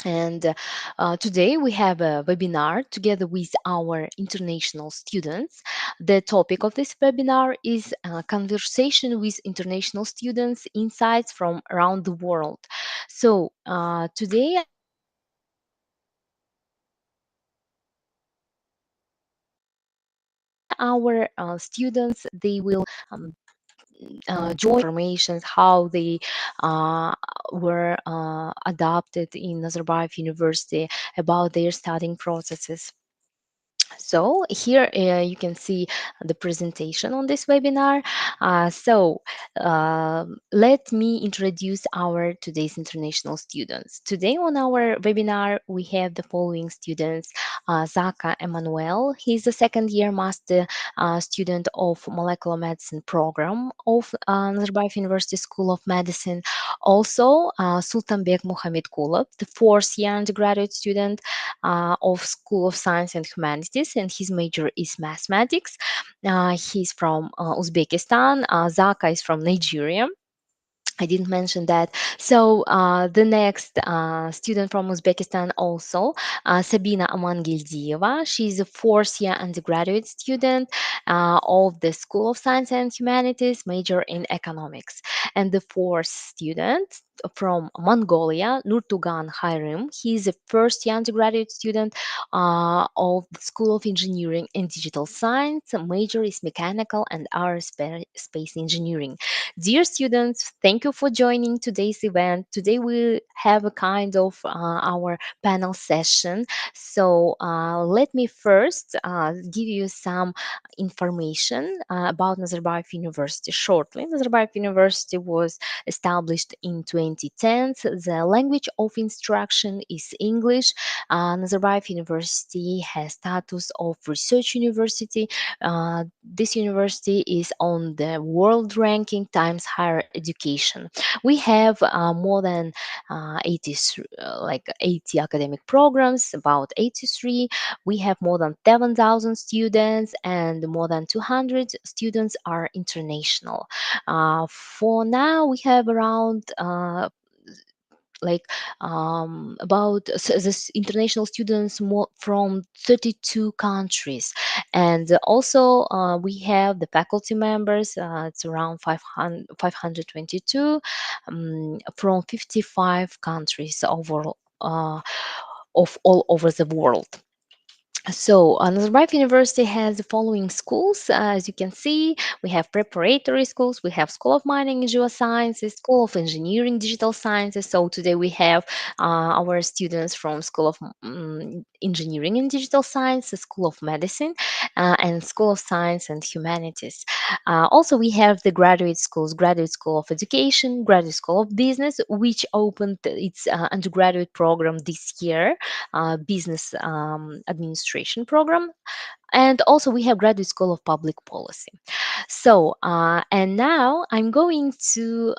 And today we have a webinar together with our international students. The topic of this webinar is conversation with international students, insights from around the world. So today I would like to introduce our students. So today our students, they will join informations how they were adopted in Nazarbayev University, about their studying processes. So here you can see the presentation on this webinar. Let me introduce our today's international students. Today on our webinar we have the following students: Zaka Emmanuel. He's a second year master student of molecular medicine program of Nazarbayev University School of Medicine. Also Sultanbek Mohamed Kulov, the fourth year undergraduate student of School of Science and Humanities, and his major is mathematics. He's from Uzbekistan. Zaka is from Nigeria. I didn't mention that. So the next student from Uzbekistan also, Sabina Amangildieva. She's a fourth year undergraduate student of the School of Science and Humanities, major in economics. And the fourth student from Mongolia, Nurtugan Hayrim. He's a first year undergraduate student of the School of Engineering and Digital Science. Major is mechanical and aerospace engineering. Dear students, thank you for joining today's event. Today we have a kind of our panel session. So let me first give you some information about Nazarbayev University shortly. Nazarbayev University was established in 2010. The language of instruction is English. Nazarbayev University has status of research university. This university is on the world ranking times higher education. We have more than 80 academic programs, about 83. We have more than 7,000 students, and more than 200 students are international. For now, we have around like about this international students more from 32 countries. And also we have the faculty members, it's around 522 from 55 countries overall, of all over the world. So, Nazarbayev University has the following schools. As you can see, we have preparatory schools, we have School of Mining and Geosciences, School of Engineering, Digital Sciences. So, today we have our students from School of Engineering and Digital Sciences, School of Medicine, and School of Science and Humanities. Also, we have the graduate schools: Graduate School of Education, Graduate School of Business, which opened its undergraduate program this year, business administration program. And also we have Graduate School of Public Policy. So and now I'm going to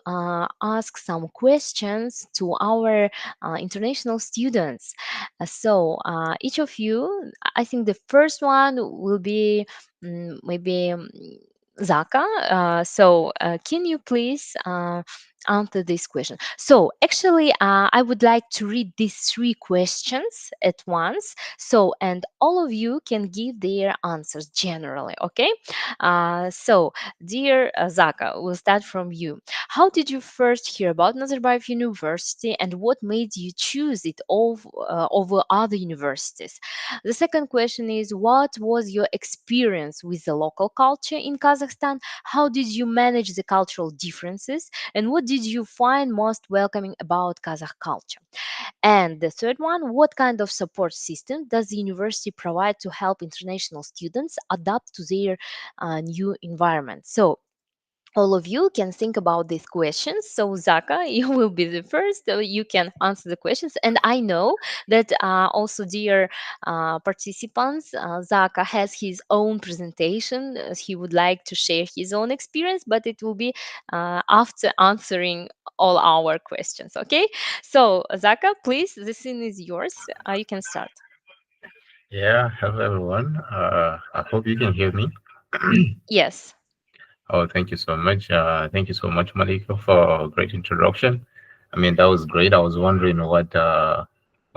ask some questions to our international students. Each of you, I think the first one will be maybe Zaka. Can you please answer this question? So actually, I would like to read these three questions at once. So, and all of you can give their answers generally, okay? Dear Zaka, we'll start from you. How did you first hear about Nazarbayev University, and what made you choose it over other universities? The second question is, what was your experience with the local culture in Kazakhstan? How did you manage the cultural differences? And what did you find most welcoming about Kazakh culture? And the third one, what kind of support system does the university provide to help international students adapt to their new environment? So, all of you can think about these questions. So, Zaka, you will be the first. You can answer the questions. And I know that also, dear participants, Zaka has his own presentation. He would like to share his own experience, but it will be after answering all our questions. Okay? So, Zaka, please, the scene is yours. You can start. Yeah, hello everyone. I hope you can hear me. Yes. Oh, thank you so much. Thank you so much, Malika, for a great introduction. I mean, that was great. I was wondering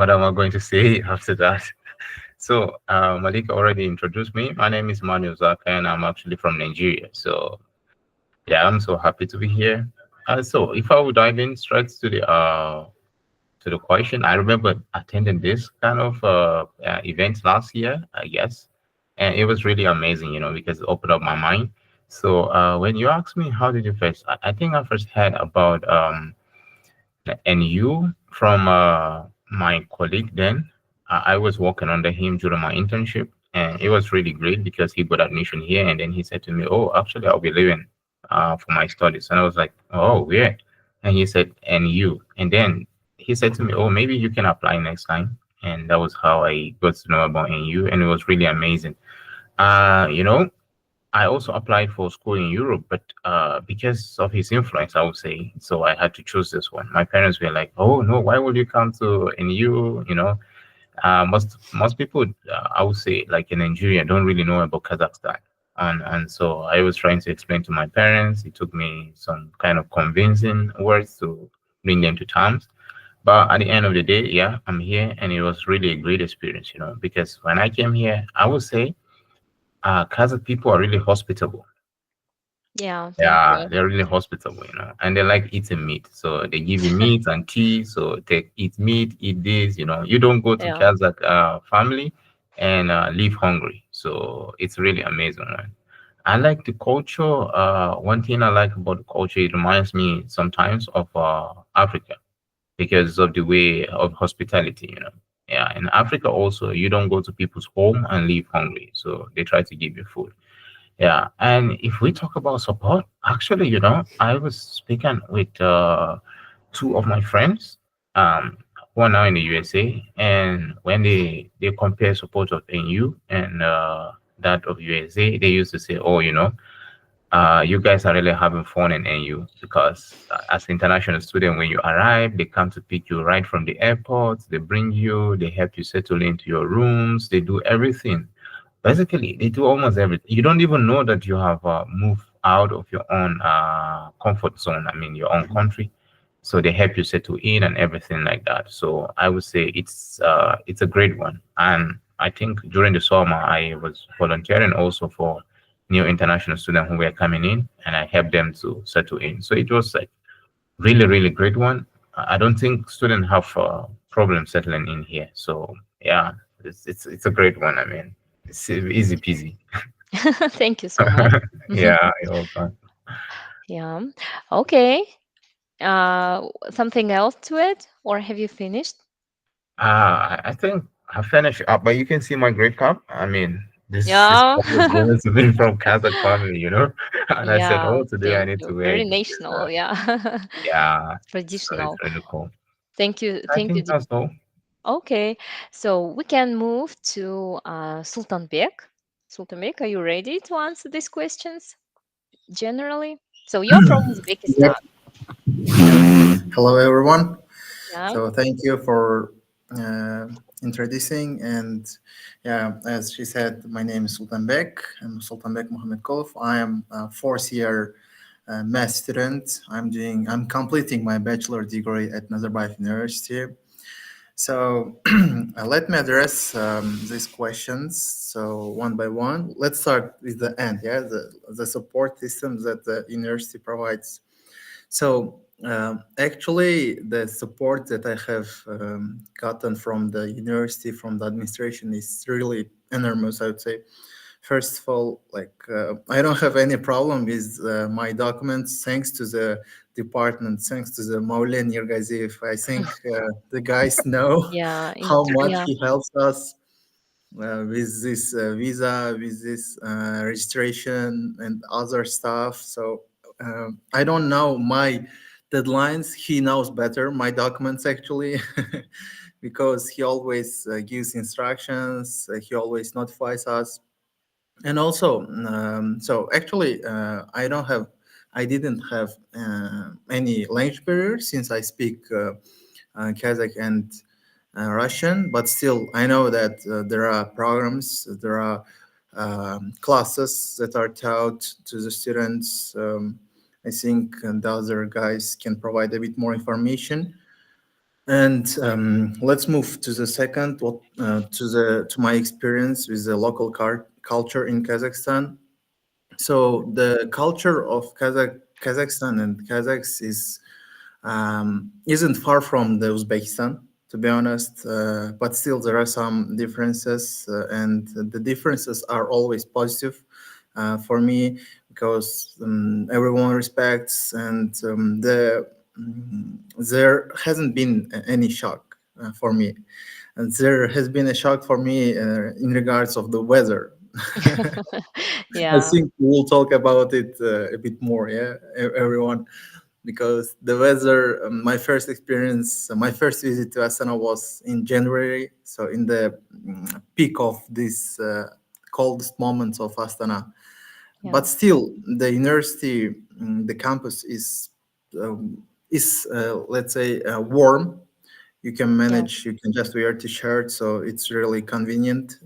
what am I going to say after that? So, Malik already introduced me. My name is Manuel Zaka, and I'm actually from Nigeria. So, yeah, I'm so happy to be here. So, if I would dive in straight to the question, I remember attending this kind of event last year, I guess, and it was really amazing, because it opened up my mind. So, when you asked me how did you first, I think I first heard about and you from my colleague then. I was working under him during my internship, and it was really great because he got admission here, and then he said to me, "Oh, actually, I'll be leaving for my studies." And I was like, "Oh, where?" And he said, "And you." And then he said to me, "Oh, maybe you can apply next time." And that was how I got to know about NU, and it was really amazing. Uh, you know, I also applied for school in Europe, but because of his influence, I would say, so I had to choose this one. My parents were like, "Oh no, why would you come to NU?" Most people, I would say, like in Nigeria, don't really know about Kazakhstan, and so I was trying to explain to my parents. It took me some kind of convincing words to bring them to terms. But at the end of the day, yeah, I'm here, and it was really a great experience, because when I came here, I would say Kazakh people are really hospitable. Yeah, thank Yeah, you. they're really hospitable, and they like eating meat. So they give you meat and tea. So they eat meat, eat this. You don't go to Yeah. Kazakh family and leave hungry. So it's really amazing, man. I like the culture. One thing I like about the culture, it reminds me sometimes of Africa because of the way of hospitality. Yeah, in Africa also, you don't go to people's home and leave hungry. So they try to give you food. Yeah, and if we talk about support, actually, I was speaking with two of my friends, who are now in the USA, and when they compare support of NU and that of USA, they used to say, "Oh, you guys are really having fun in NU because as international student, when you arrive, they come to pick you right from the airport, they bring you, they help you settle into your rooms, they do everything." Basically, they do almost everything. You don't even know that you have moved out of your own comfort zone. I mean, your own country. So they help you settle in and everything like that. So I would say it's a great one. And I think during the summer I was volunteering also for new international students who were coming in, and I helped them to settle in. So it was like really really great one. I don't think students have problem settling in here. So yeah, it's a great one. I mean, it's easy peasy. Thank you so much. Yeah, you're welcome. Yeah. Okay. Something else to it, or have you finished? I think I finished up, but you can see my grade cup. I mean, this Yeah. cup was going to be from Kazakh family. And I said, Yeah. "Oh, today I Thank need to you. wear Very it because national. Yeah. yeah, so it's Traditional. really cool." Thank you. I Thank you. think that's all. Okay. So we can move to Sultanbek. Sultanbek, are you ready to answer these questions generally? So you're from Yep. Uzbekistan. Hello, everyone. Yeah. So thank you for uh, introducing. And yeah, as she said, my name is Sultan Bek. I'm Sultan Bek Mohammed Kolf. I am a fourth year math student. I'm completing my bachelor degree at Nazarbayev University. So let me address these questions. So one by one, let's start with the end. Yeah, the support systems that the university provides. So actually, the support that I have gotten from the university, from the administration, is really enormous. I would say. First of all, I don't have any problem with my documents, thanks to the department, thanks to the Maulen Yergazev. I think the guys know Yeah. how much Yeah. he helps us with this visa, with this registration and other stuff. So I don't know my deadlines. He knows better my documents actually, because he always gives instructions. He always notifies us, and also, so actually, I didn't have any language barrier since I speak Kazakh and Russian, but still, I know that there are programs, there are classes that are taught to the students. I think the other guys can provide a bit more information. And let's move to the second, what to my experience with the local culture in Kazakhstan. So the culture of Kazakhstan and Kazakhs isn't far from the Uzbekistan, to be honest. But still, there are some differences, and the differences are always positive for me because everyone respects, and there hasn't been any shock for me. And there has been a shock for me in regards of the weather. I Yeah, think we'll talk about it a bit more, yeah, everyone, because the weather. My first experience, my first visit to Astana was in January, so in the peak of this coldest moments of Astana. yeah, But still, the university, the campus is let's say warm. You can yeah. manage. You can just wear a t-shirt, so it's really convenient.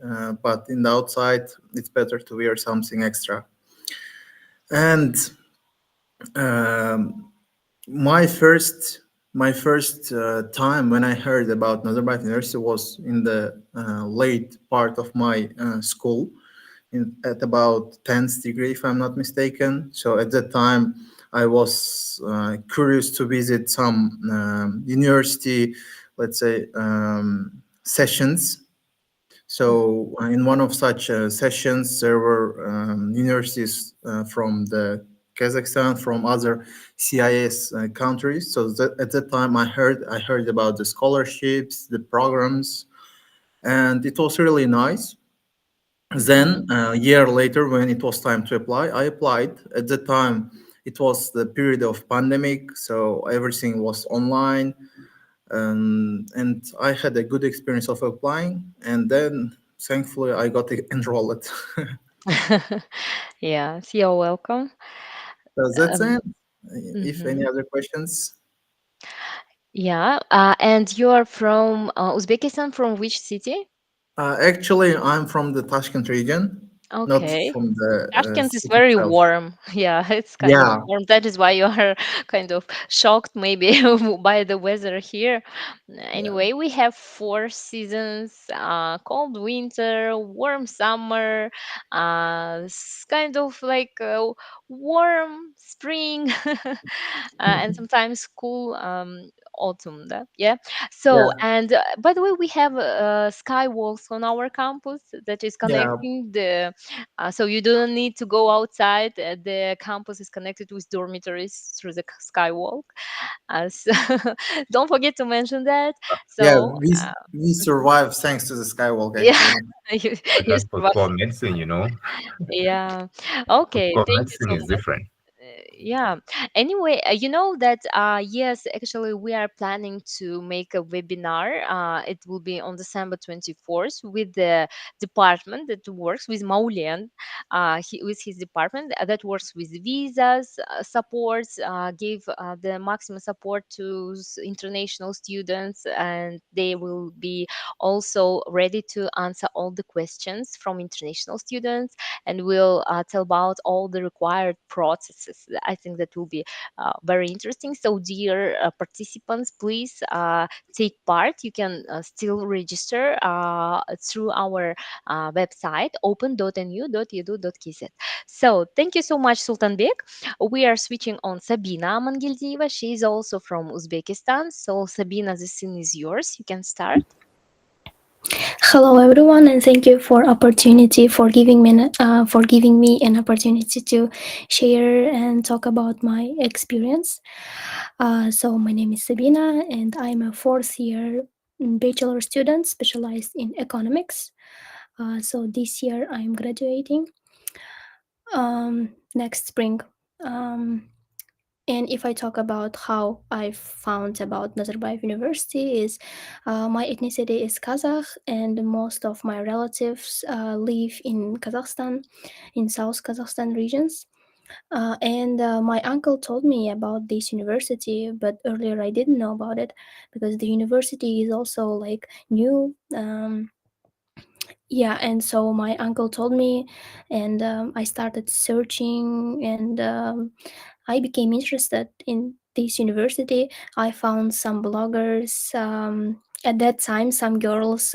But in the outside, it's better to wear something extra. And um, my first time when I heard about Nazarbayev University was in the late part of my school, at about 10th degree, if I'm not mistaken. So at that time, I was curious to visit some university, let's say, sessions. So in one of such sessions, there were universities from the Kazakhstan, from other CIS countries. So at that time, I heard about the scholarships, the programs, and it was really nice. Mhm. Then a year later, when it was time to apply, I applied. At the time, it was the period of pandemic, so everything was online, and I had a good experience of applying. And then, thankfully, I got enrolled. Yes, you're welcome. Does that Um, sense? If any mhm. other questions? Yeah, and you're from Uzbekistan, from which city? Actually, I'm from the Tashkent region, not Okay. from the Tashkent is city very itself. warm. Yeah, it's kind of Yeah, warm. That is why you are kind of shocked maybe by the weather here. yeah, Anyway, we have four seasons: cold winter, warm summer, kind of like warm spring, and sometimes cool autumn. Yeah. So, yeah, and by the way, we have skywalks on our campus that is yeah. connecting the so you don't need to go outside. The campus is connected with dormitories through the skywalk. So don't forget to mention that. Yeah, So we mhm. survived thanks to the skywalk Yeah, actually. you, But you that's for survived. core medicine, you know. Yeah. For Okay. core Thank you medicine so is much. different. Yeah. Anyway, you know that yes, actually we are planning to make a webinar. It will be on December 24th with the department that works with Maulian, with his department that works with visas, supports, give the maximum support to international students, and they will be also ready to answer all the questions from international students, and we'll tell about all the required processes. I think that will be very interesting. So, dear participants, please take part. You can still register through our website open.nu.edu.kz. So, thank you so much, Sultanbek. We are switching on Sabina Mangildieva. She is also from Uzbekistan. So, Sabina, the scene is yours. You can start. Hello, everyone, and thank you for opportunity for giving me an opportunity to share and talk about my experience. So my name is Sabina, and I'm a fourth year bachelor student specialized in economics. So this year I'm graduating next spring. Um, and if I talk about how I found about Nazarbayev University, is my ethnicity is Kazakh, and most of my relatives live in Kazakhstan, in South Kazakhstan regions. And my uncle told me about this university, but earlier I didn't know about it because the university is also like new. Yeah, and so my uncle told me, and I started searching, and I became interested in this university, I found some bloggers. At that time, some girls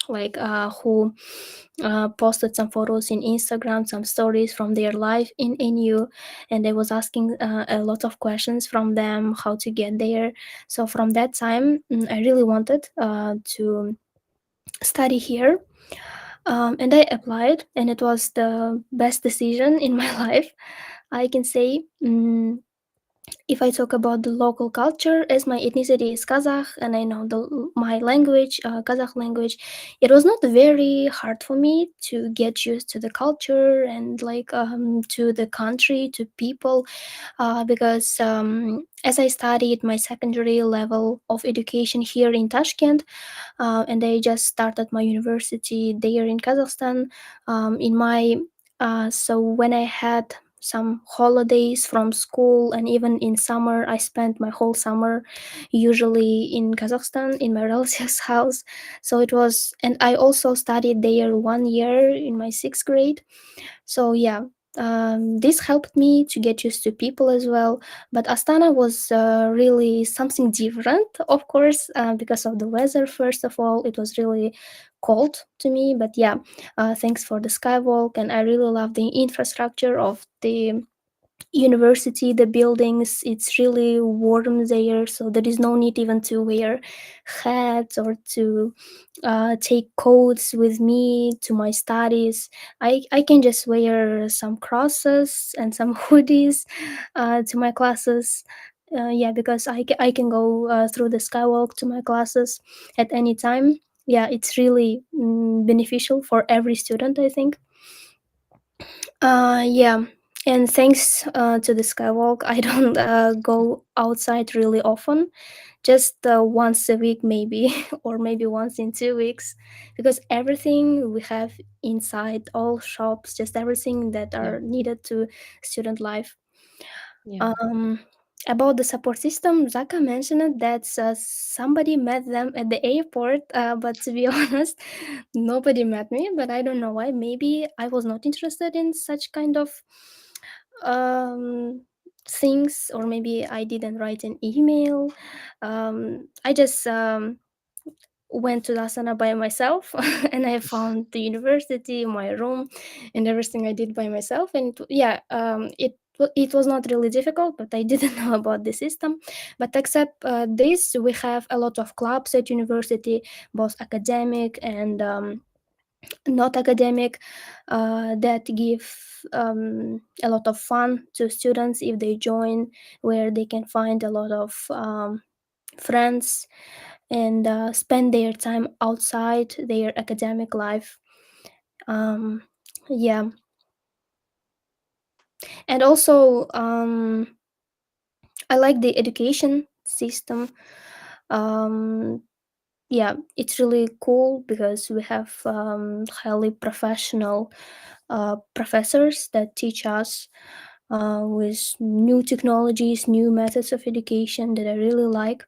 who posted some photos in Instagram, some stories from their life in NU, and I was asking a lot of questions from them how to get there. So from that time, I really wanted to study here, and I applied, and it was the best decision in my life, I can say. If I talk about the local culture, as my ethnicity is Kazakh and I know my language, Kazakh language, it was not very hard for me to get used to the culture and to the country, to people, because as I studied my secondary level of education here in Tashkent, and I just started my university there in Kazakhstan. In my So when I had some holidays from school, and even in summer, I spent my whole summer usually in Kazakhstan in my relative's house. So it was, and I also studied there 1 year in my sixth grade. So yeah, this helped me to get used to people as well. But Astana was really something different, of course, because of the weather. First of all, it was really cold to me. But yeah, thanks for the skywalk, and I really love the infrastructure of the university, the buildings. It's really warm there, so there is no need even to wear hats or to take coats with me to my studies. I can just wear some crosses and some hoodies to my classes. Yeah, because I can go through the skywalk to my classes at any time. Yeah, it's really beneficial for every student, I think. Yeah, and thanks to the skywalk, I don't go outside really often, just once a week maybe, or maybe once in 2 weeks, because everything we have inside, all shops, just everything that Yeah. are needed to student life. Yeah. Um, about the support system, Zaka mentioned that somebody met them at the airport, but to be honest, nobody met me. But I don't know why. Maybe I was not interested in such kind of um, things, or maybe I didn't write an email. I just went to Asana by myself, and I found the university, my room, and everything I did by myself. And yeah, it was not really difficult, but I didn't know about the system. But except this, we have a lot of clubs at university, both academic and not academic, that give a lot of fun to students if they join, where they can find a lot of friends and spend their time outside their academic life. um, yeah, and also I like the education system. um, yeah, it's really cool because we have highly professional professors that teach us with new technologies, new methods of education that I really like.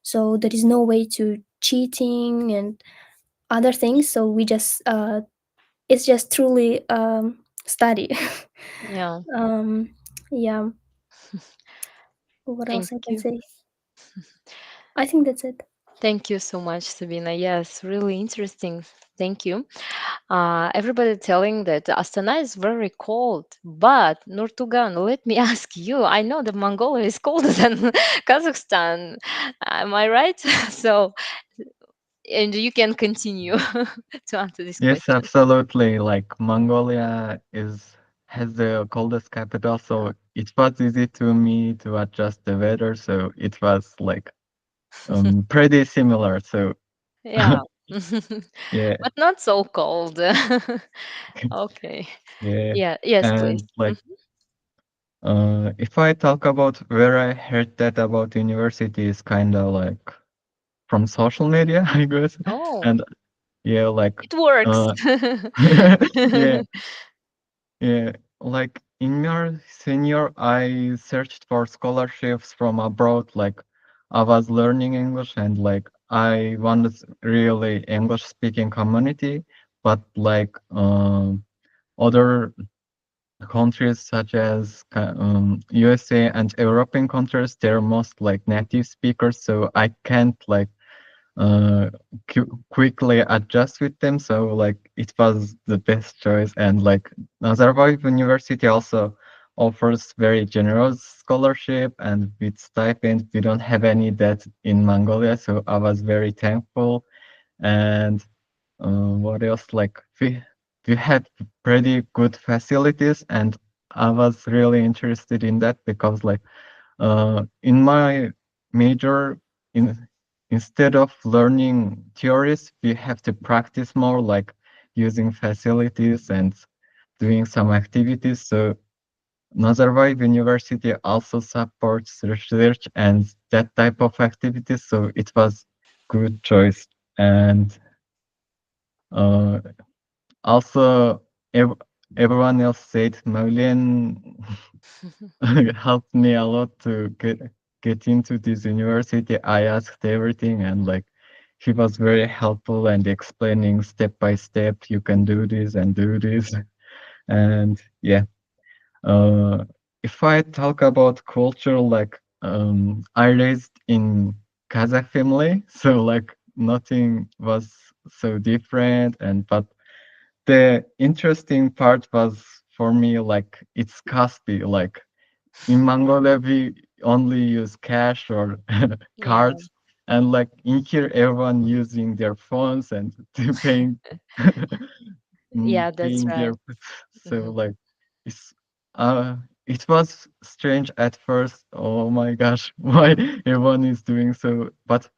So there is no way to cheating and other things. So we just it's just truly study. Yeah. um, yeah, what Thank else I can you. say? I think that's it. Thank you so much, Sabina. Yes, really interesting. Thank you. Everybody telling that Astana is very cold, but Nurtugan, let me ask you. I know that Mongolia is colder than Kazakhstan. Am I right? So, and you can continue to answer this Yes, question. absolutely. Like Mongolia is has the coldest capital, so it was easy to me to adjust the weather. So it was like pretty similar. So Yeah. yeah, But not so cold. Okay. yeah. Yeah. Yes, please. And like if I talk about where I heard that about university is kind of like from social media, I guess. Oh, And yeah, like it works. uh yeah, yeah, like in my senior, I searched for scholarships from abroad. Like I was learning English and like I wanted really English speaking community, but like other countries such as USA and European countries, they're most like native speakers, so I can't like uh quickly adjust with them. So like it was the best choice, and like Nazarbayev University also offers very generous scholarship and with stipend. We don't have any debt in Mongolia, so I was very thankful. And what else? Like we had pretty good facilities, and I was really interested in that because like in my major, in instead of learning theories, we have to practice more, like using facilities and doing some activities. So Nazarbayev University also supports research and that type of activities. So it was good choice. And uh, also, everyone else said Maulian helped me a lot to get into this university. I asked everything, and like he was very helpful and explaining step by step, you can do this and do this. And yeah, uh, if I talk about culture, like I raised in Kazakh family, so like nothing was so different. And but the interesting part was for me like it's Kaspi. Like in Mongolia, we only use cash or Yeah. cards, and like in here, everyone using their phones and to paying Yeah, that's paying right. their. So Hmm. like it's it was strange at first. Oh my gosh, why everyone is doing so? But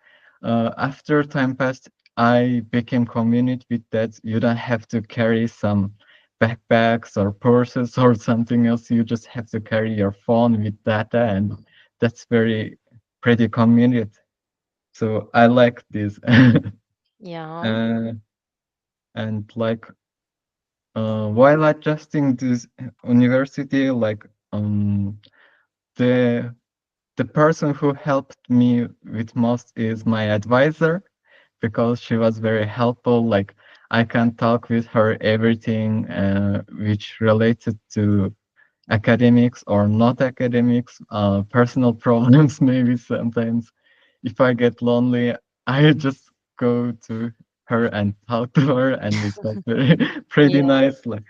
after time passed, I became convenient with that. You don't have to carry some backpacks or purses or something else. You just have to carry your phone with data, and that's very pretty convenient. So I like this. Yeah. uh, and like while adjusting this university, like the the person who helped me with most is my advisor because she was very helpful. Like I can talk with her everything which related to academics or not academics, personal problems maybe sometimes. If I get lonely, I just go to her and talk to her, and it was very pretty Yeah. nice. Like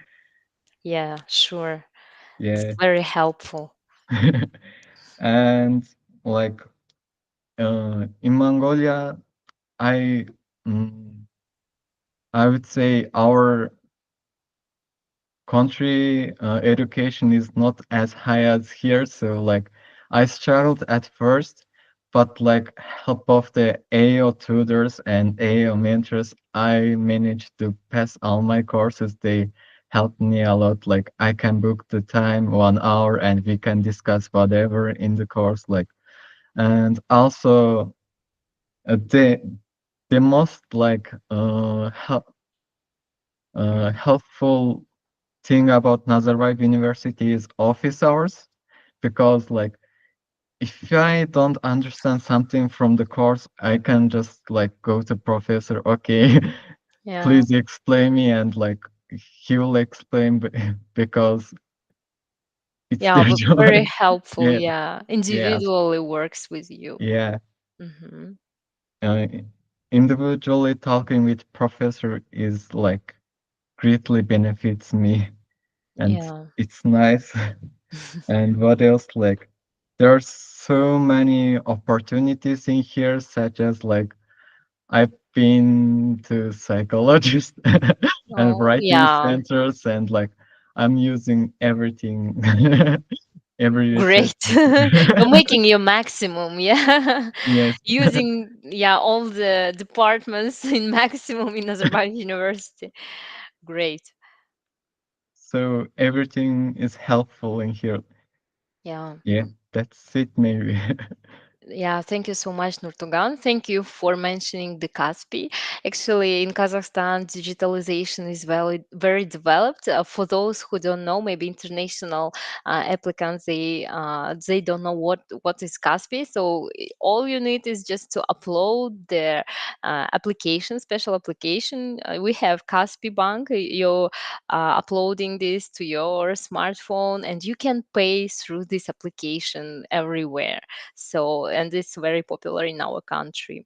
Yeah, sure. It's yeah. very helpful. And like in Mongolia, I mm, I would say our country education is not as high as here. So like I struggled at first, but like help of the AO tutors and AO mentors, I managed to pass all my courses. They helped me a lot. Like I can book the time 1 hour and we can discuss whatever in the course. Like and also the most like helpful thing about Nazarbayev University is office hours because like if I don't understand something from the course, I can just like go to professor, okay, Yeah. please explain me, and like he will explain because it's Yeah, their but job. very helpful. Yeah, Yeah. yeah, Individually works with you. yeah. Hmm. Uh, Individually talking with professor is like greatly benefits me, and Yeah. it's nice. And what else? Like, there are so many opportunities in here, such as like I've been to psychologists and Oh, writing yeah. centers, and like I'm using everything, every research. Great. You're making your maximum. Yeah. Yes. Using, yeah, all the departments in maximum in Nazarbayev University. Great. So everything is helpful in here. Yeah. Yeah, that's it, maybe. Yeah, thank you so much, Nurtugan. Thank you for mentioning the Kaspi. Actually, in Kazakhstan, digitalization is very developed. For those who don't know, maybe international applicants, they don't know what is Kaspi. So all you need is just to upload their application, special application. We have Kaspi Bank. You're uploading this to your smartphone, and you can pay through this application everywhere. So, and it's very popular in our country,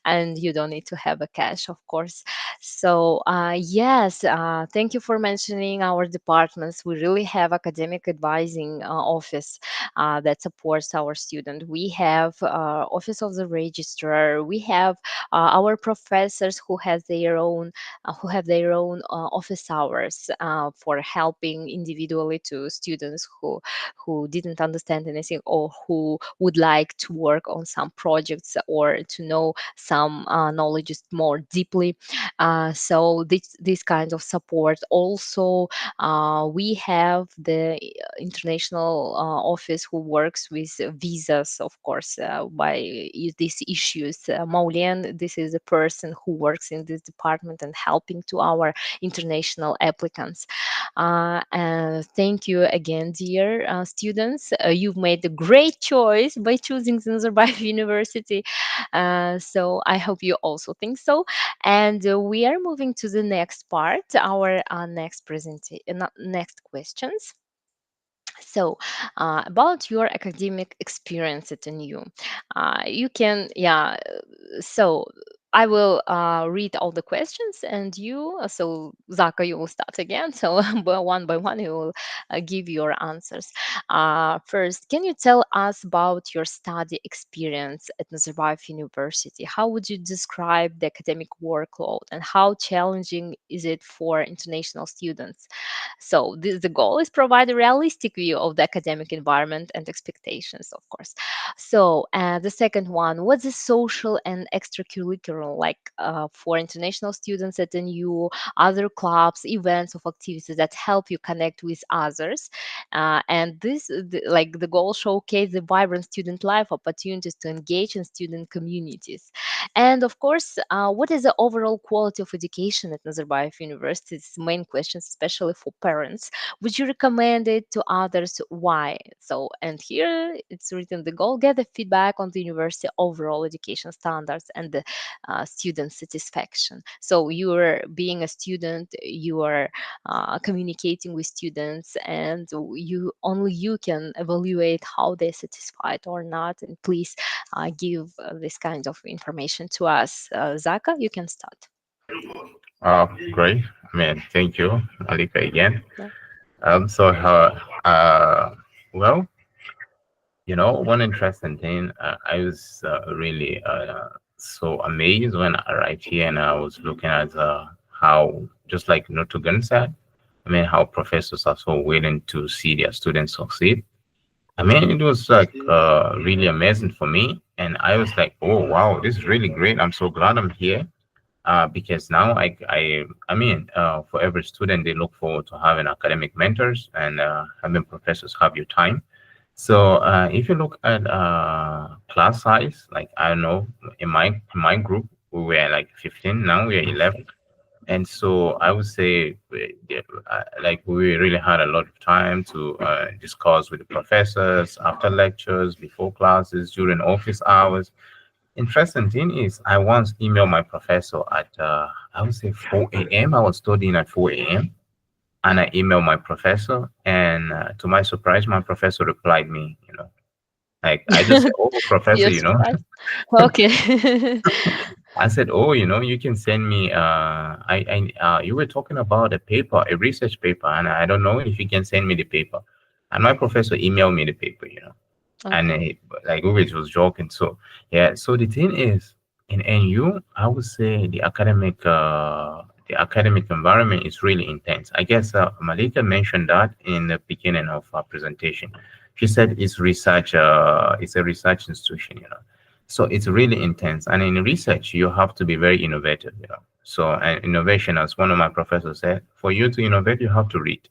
and you don't need to have a cash, of course. So yes, thank you for mentioning our departments. We really have academic advising office that supports our student. We have office of the registrar. We have our professors who have their own office hours for helping individually to students who didn't understand anything or who would like to work on some projects or to know some knowledge more deeply. So this kind of support. Also, we have the international office who works with visas, of course, these issues. Maulen, this is a person who works in this department and helping to our international applicants. And thank you again, dear students. You've made a great choice by choosing Nazarbayev University. So I hope you also think so. And we are moving to the next part, our next presentation, next questions. So, about your academic experience at NU, you can, yeah. So, I will read all the questions, and so Zaka, you will start again. So, by one, you will give your answers. First, can you tell us about your study experience at Nazarbayev University? How would you describe the academic workload, and how challenging is it for international students? So the goal is provide a realistic view of the academic environment and expectations, of course. So the second one, what's the social and extracurricular like for international students at NU, other clubs, events of activities that help you connect with others? And like the goal showcase the vibrant student life opportunities to engage in student communities. And of course, what is the overall quality of education at Nazarbayev University? It's the main questions, especially for parents. Would you recommend it to others? Why? So, and here it's written the goal, get the feedback on the university overall education standards and the student satisfaction. So you are being a student, you are communicating with students, and you can evaluate how they're satisfied or not. And please give this kind of information to us. Zaka, you can start. Great. I mean, thank you, Malika, again. Yeah. So, well, one interesting thing, I was really so amazed when I arrived here and I was looking at how, just like Notugan said, I mean, how professors are so willing to see their students succeed. I mean, it was like really amazing for me. And I was like, oh, wow, this is really great. I'm so glad I'm here. Because now I mean, for every student, they look forward to having academic mentors and having professors have your time. So if you look at class size, like I don't know, in my group we were like 15. Now we are 11, and so I would say like we really had a lot of time to discuss with the professors after lectures, before classes, during office hours. Interesting thing is, I once emailed my professor at I would say 4 a.m. I was studying at 4 a.m. and I emailed my professor, and to my surprise, my professor replied me. Like I just said, "Oh, professor, You're surprised. Okay. I said, oh, you can send me. You were talking about a paper, a research paper, and I don't know if you can send me the paper." And my professor emailed me the paper. And Okay. like Uwe was joking. So yeah, so the thing is, in NU, I would say the academic environment is really intense. I guess Malika mentioned that in the beginning of our presentation. She said it's a research institution. So it's really intense. And in research, you have to be very innovative. So and innovation, as one of my professors said, for you to innovate, you have to read.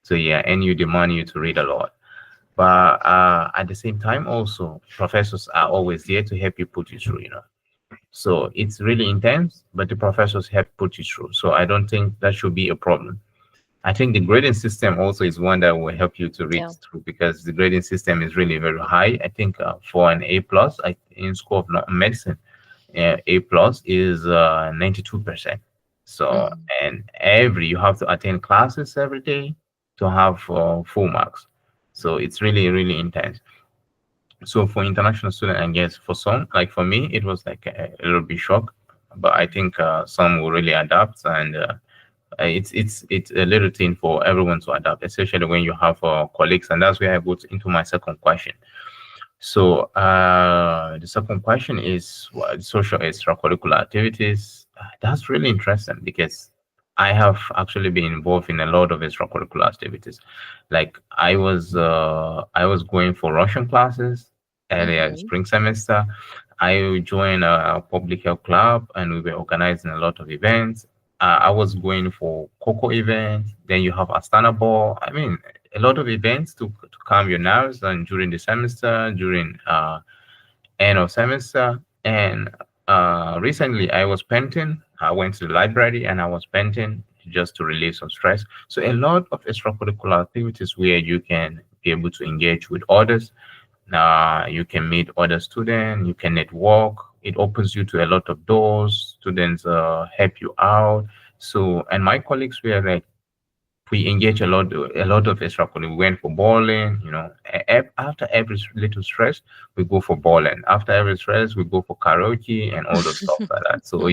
So yeah, and you demand you to read a lot. But at the same time, also professors are always there to help you put it through. So it's really intense, but the professors help put you through. So I don't think that should be a problem. I think the grading system also is one that will help you to read Yeah. through because the grading system is really very high. I think for an A plus, in School of Medicine, A plus is 92%. So Mhm. and every you have to attend classes every day to have full marks. So it's really really intense. So for international student, I guess for some, like for me, it was like a little bit shock, but I think some will really adapt, and it's a little thing for everyone to adapt, especially when you have colleagues, and that's where I go into my second question. So the second question is what social extracurricular activities. That's really interesting because I have actually been involved in a lot of extracurricular activities. Like I was going for Russian classes earlier Mhm. spring semester. I joined a public health club and we were organizing a lot of events. I was going for Coco events. Then you have Astana Ball. I mean, a lot of events to calm your nerves and during the semester, during end of semester. And recently I was painting. I went to the library and I was painting just to relieve some stress. So a lot of extracurricular activities where you can be able to engage with others. You can meet other students, you can network. It opens you to a lot of doors. Students help you out. So, and my colleagues were like, we engage a lot of extracurricular. We went for bowling, after every little stress, we go for bowling. After every stress, we go for karaoke and all those stuff like that. So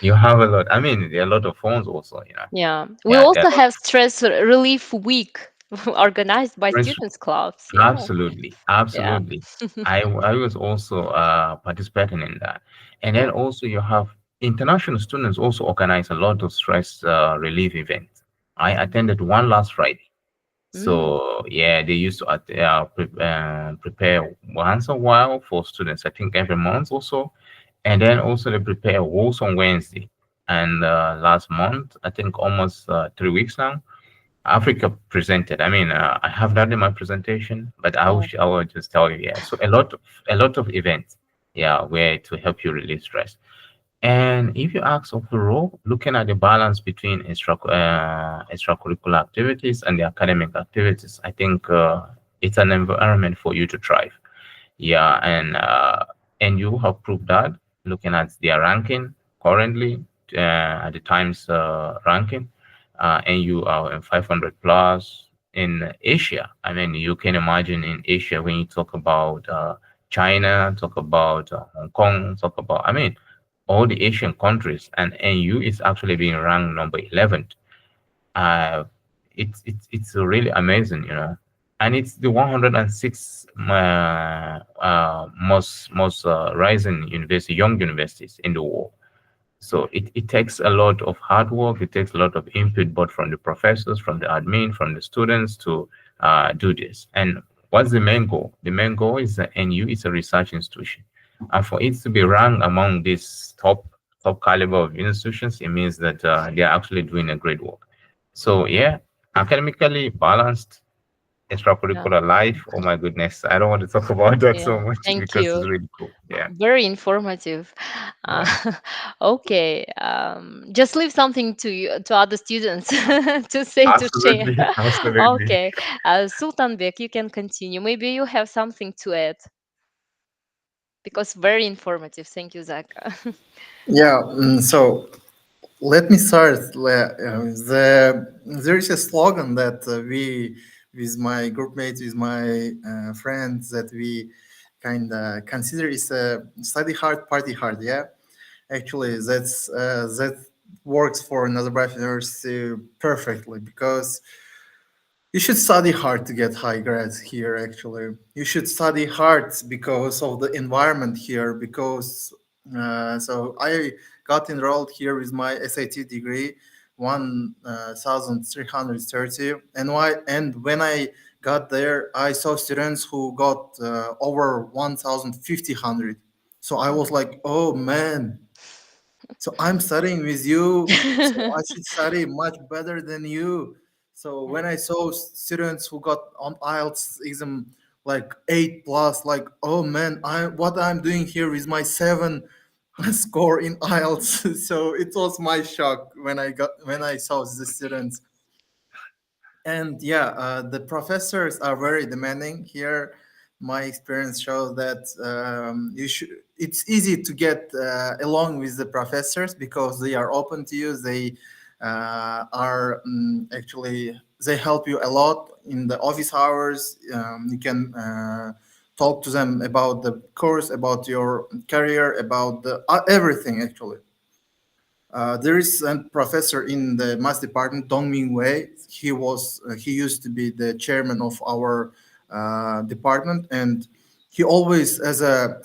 you have a lot. I mean, there are a lot of phones also. Yeah. We Yeah, there also are a lot have stress relief week organized by of friends. students clubs. Yeah. Absolutely, Yeah. absolutely. I was also participating in that, and then Yeah. also you have international students also organize a lot of stress relief events. I attended one last Friday. Mm. So yeah, they used to prepare once a while for students. I think every month or so, and then also they prepare walks on Wednesday. And last month, I think almost 3 weeks now, Africa presented. I mean, I have that in my presentation, but Yeah. I will just tell you, yeah. So a lot of events, yeah, where to help you release stress. And if you ask overall, looking at the balance between extracurricular activities and the academic activities, I think it's an environment for you to thrive. Yeah, and you have proved that looking at their ranking currently at the Times ranking, and you are in 500 plus in Asia. I mean, you can imagine in Asia when you talk about China, talk about Hong Kong, talk about I mean all the Asian countries, and NU is actually being ranked number 11. uh, it's really amazing. And it's the 106 most rising young universities in the world. So it takes a lot of hard work. It takes a lot of input, both from the professors, from the admin, from the students to do this. And what's the main goal? The main goal is that NU is a research institution, and for it to be ranked among these top caliber of institutions, it means that they are actually doing a great work. So yeah, academically balanced, Yeah. extracurricular life. Oh my goodness, I don't want to talk about that Yeah. so much Thank because it's you. really cool. Yeah, Very informative. Uh, yeah, okay. Just leave something to you, to other students to say, to share. absolutely, absolutely. Okay. Sultanbek, you can continue. Maybe you have something to add because very informative. Thank you, Zach. Yeah. So let me start. There is a slogan that we, with my group mates, with my friends, that we kind of consider is a study hard, party hard. Yeah, actually, that works for Nazarbayev University perfectly because you should study hard to get high grades here, actually. You should study hard because of the environment here, because so I got enrolled here with my SAT degree, 1,330. And when I got there, I saw students who got over 1,500. So I was like, oh man, so I'm studying with you, so I should study much better than you. So Yeah. when I saw students who got on IELTS exam like 8 plus, like, oh man, what I'm doing here is my seven score in IELTS. So it was my shock when I saw the students. And yeah, the professors are very demanding here. My experience shows that you should. It's easy to get along with the professors because they are open to you. They are actually they help you a lot in the office hours. You can talk to them about the course, about your career, about everything actually. There is a professor in the math department, Dong Ming Wei. He used to be the chairman of our department, and he always, as a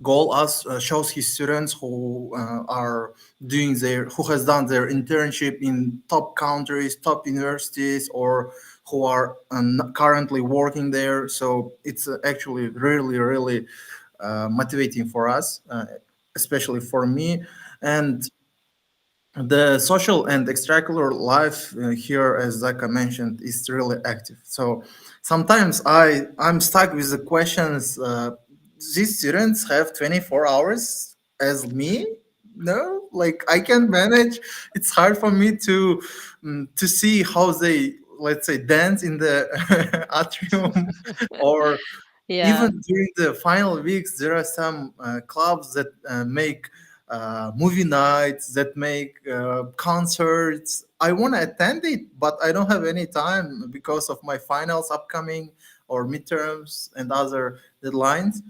goal, shows his students who are who has done their internship in top countries, top universities, or who are currently working there. So it's actually really, really motivating for us, especially for me. And the social and extracurricular life here, as Zaka mentioned, is really active. So sometimes I'm stuck with the questions. These students have 24 hours as me. No, like I can manage. It's hard for me to see how they, let's say, dance in the atrium, or Yeah. even during the final weeks, there are some clubs that make movie nights, that make concerts. I want to attend it, but I don't have any time because of my finals upcoming, or midterms and other deadlines.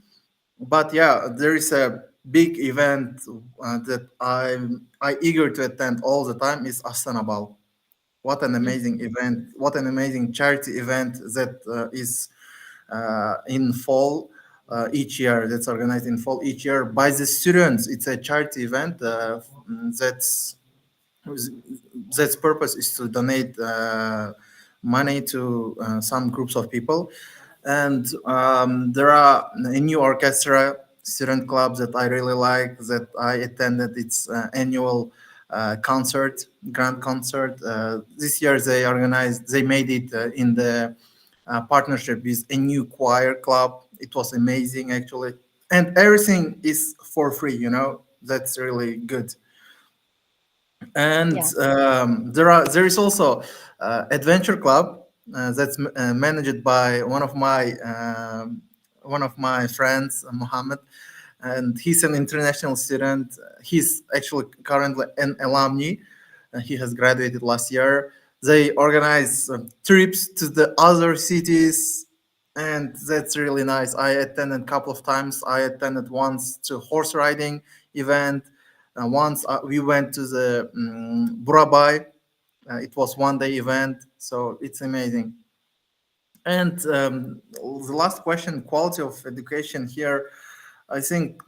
But yeah, there is a big event that I eager to attend all the time, is Astanabal. What an amazing event! What an amazing charity event that is in fall each year. That's organized in fall each year by the students. It's a charity event that's purpose is to donate money to some groups of people. And there are a new orchestra student clubs that I really like, that I attended its annual grand concert. This year they made it in the partnership with a new choir club. It was amazing actually, and everything is for free. That's really good. And Yeah. there is also adventure club that's managed by one of my friends, Mohammed, and he's an international student. He's actually currently an alumni. He has graduated last year. They organize trips to the other cities, and that's really nice. I attended a couple of times. I attended once to horse riding event. Once we went to the Burabai. It was 1 day event, so it's amazing. And the last question, quality of education here. I think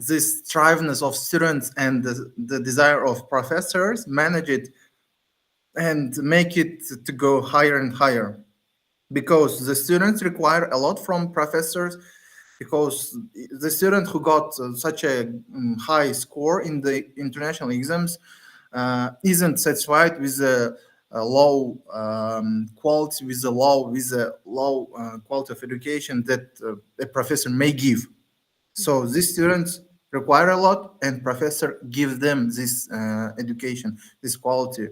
this striveness of students and the desire of professors manage it and make it to go higher and higher, because the students require a lot from professors, because the student who got such a high score in the international exams isn't satisfied with a low quality, with a low quality of education that a professor may give. So these students require a lot, and professor give them this education, this quality.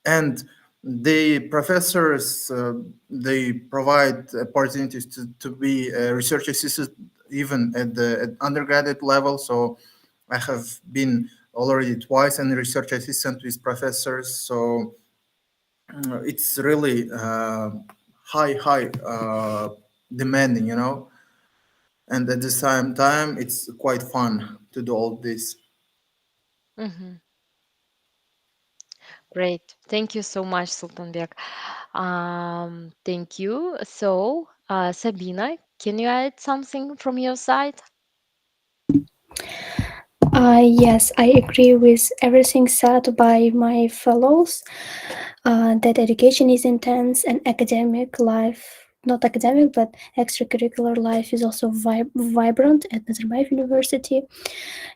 And the professors they provide opportunities to be a research assistant even at the undergraduate level. So I have been already twice a research assistant with professors. So it's really high demanding, and at the same time it's quite fun to do all this. Hmm. Great. Thank you so much, Sultanbek. Thank you. So, Sabina, can you add something from your side? Yes, I agree with everything said by my fellows. That education is intense and academic life not academic, but extracurricular life is also vibrant at Nazarbayev University.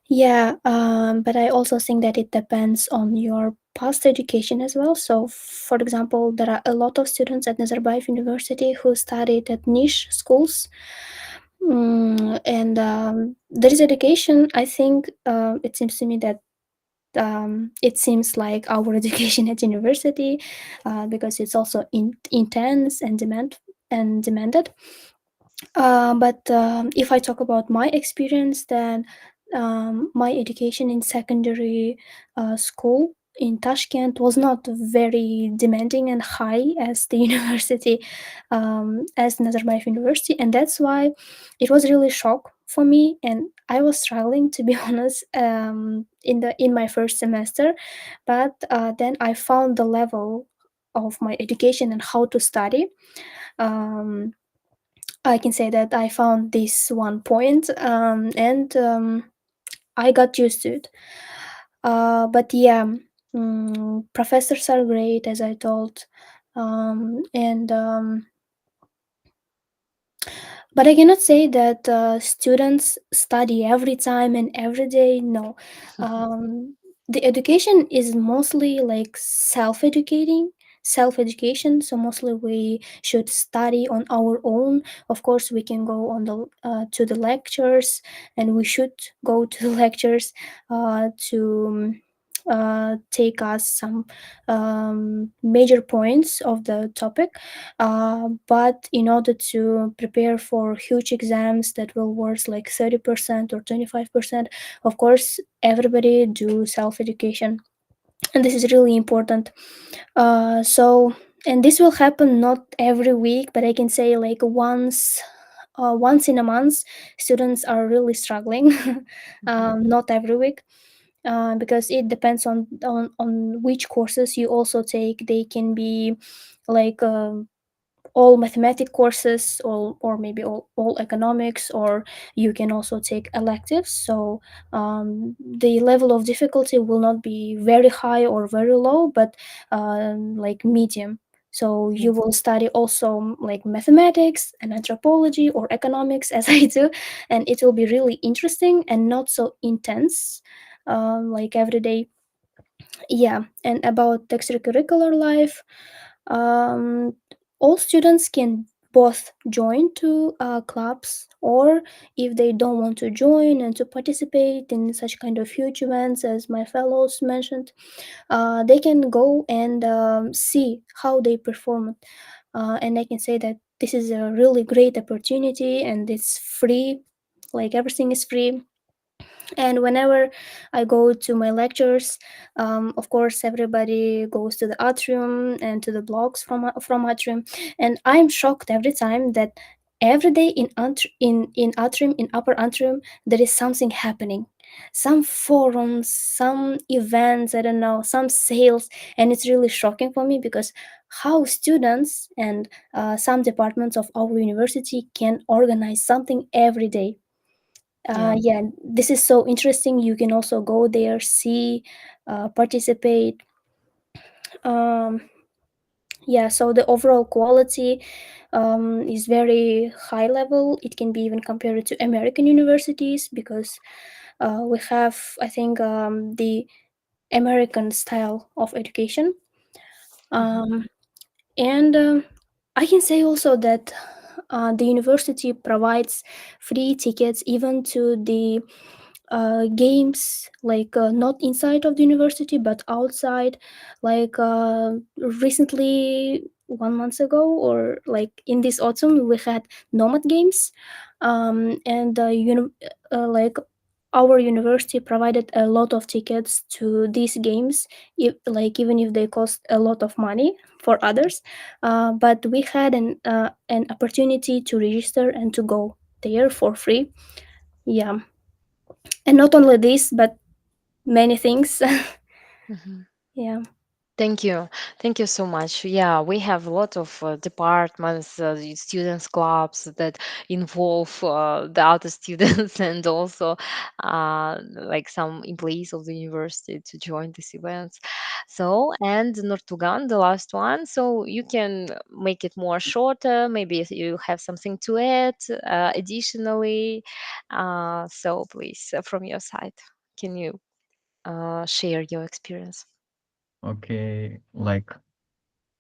Yeah, but I also think that it depends on your past education as well. So, for example, there are a lot of students at Nazarbayev University who studied at niche schools. And there is education. I think it seems to me that it seems like our education at university, because it's also intense and demanded. But if I talk about my experience, then my education in secondary school in Tashkent was not very demanding and high as the university, as Nazarbayev University, and that's why it was really shock for me, and I was struggling, to be honest, in my first semester. But then I found the level of my education and how to study. Um, I can say that I found this one point, and I got used to it. But yeah, professors are great, as I told, and but I cannot say that students study every time and every day. No, um, the education is mostly like self education. So mostly we should study on our own. Of course, we can go on the to the lectures, and we should go to the lectures to take us some major points of the topic, but in order to prepare for huge exams that will worth like 30% or 25%, of course everybody do self-education, and this is really important. So, and this will happen not every week, but I can say like once in a month students are really struggling. Not every week, because it depends on which courses you also take. They can be like all mathematic courses, or maybe all economics, or you can also take electives. So the level of difficulty will not be very high or very low, but like medium. So Yeah. you will study also like mathematics and anthropology or economics, as I do, and it will be really interesting and not so intense, like every day. Yeah, and about extracurricular life, um, all students can both join to clubs, or if they don't want to join and to participate in such kind of huge events as my fellows mentioned, they can go and see how they perform. And I can say that this is a really great opportunity, and it's free, like everything is free. And whenever I go to my lectures, of course everybody goes to the atrium and to the blocks from atrium, and I'm shocked every time that every day in atrium, in upper atrium, there is something happening, some forums, some events, I don't know, some sales. And it's really shocking for me, because how students and some departments of our university can organize something every day. Yeah. Yeah, this is so interesting. You can also go there, see, participate. Um, yeah, so the overall quality is very high level. It can be even compared to American universities, because we have, I think, the American style of education. Mhm. Um, and I can say also that the university provides free tickets even to the games, like not inside of the university but outside. Like recently, 1 month ago, or like in this autumn, we had nomad games, and like our university provided a lot of tickets to these games, like even if they cost a lot of money for others. But we had an opportunity to register and to go there for free. Yeah, and not only this, but many things. Mhm. Yeah. Thank you. Thank you so much. Yeah, we have a lot of departments, the students clubs that involve the other students and also like some employees of the university to join these events. So, and Nurtugan, the last one. So you can make it more shorter. Maybe if you have something to add additionally. So please, from your side, can you share your experience? Okay, like